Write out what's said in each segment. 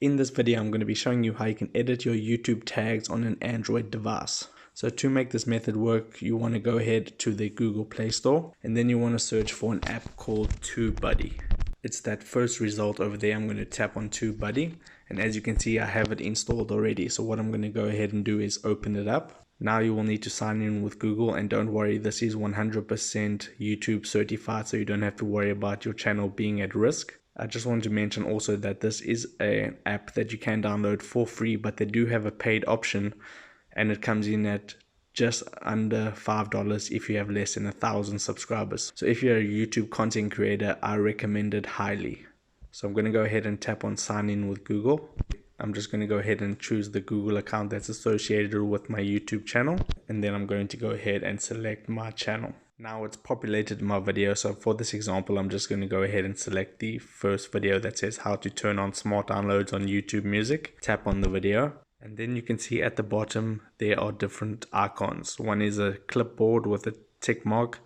In this video, I'm going to be showing you how you can edit your YouTube tags on an Android device. So to make this method work, you want to go ahead to the Google Play Store and then you want to search for an app called TubeBuddy. It's that first result over there. I'm going to tap on TubeBuddy, and as you can see, I have it installed already. So what I'm going to go ahead and do is open it up. Now you will need to sign in with Google, and don't worry, this is 100% YouTube certified, so you don't have to worry about your channel being at risk. I just wanted to mention also that this is an app that you can download for free, but they do have a paid option, and it comes in at just under $5 if you have less than 1,000 subscribers. So if you're a YouTube content creator, I recommend it highly. So I'm going to go ahead and tap on sign in with Google. I'm just going to go ahead and choose the Google account that's associated with my YouTube channel, and then I'm going to go ahead and select my channel. Now it's populated my video, so for this example, I'm just going to go ahead and select the first video that says how to turn on smart downloads on YouTube Music. Tap on the video, and then you can see at the bottom there are different icons. One is a clipboard with a tick mark.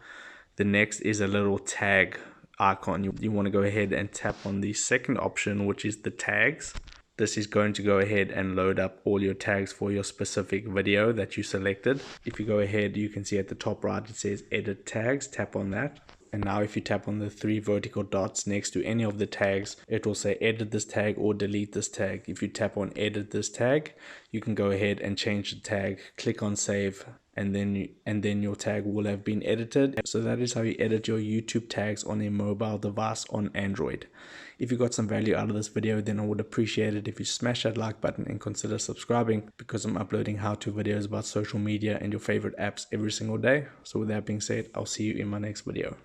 The next is a little tag icon. You want to go ahead and tap on the second option, which is the tags. This is going to go ahead and load up all your tags for your specific video that you selected. If you go ahead, you can see at the top right it says edit tags. Tap on that. And now if you tap on the three vertical dots next to any of the tags, it will say edit this tag or delete this tag. If you tap on edit this tag, you can go ahead and change the tag, click on save, and then your tag will have been edited. So that is how you edit your YouTube tags on a mobile device on Android. If you got some value out of this video, then I would appreciate it if you smash that like button and consider subscribing, because I'm uploading how-to videos about social media and your favorite apps every single day. So with that being said, I'll see you in my next video.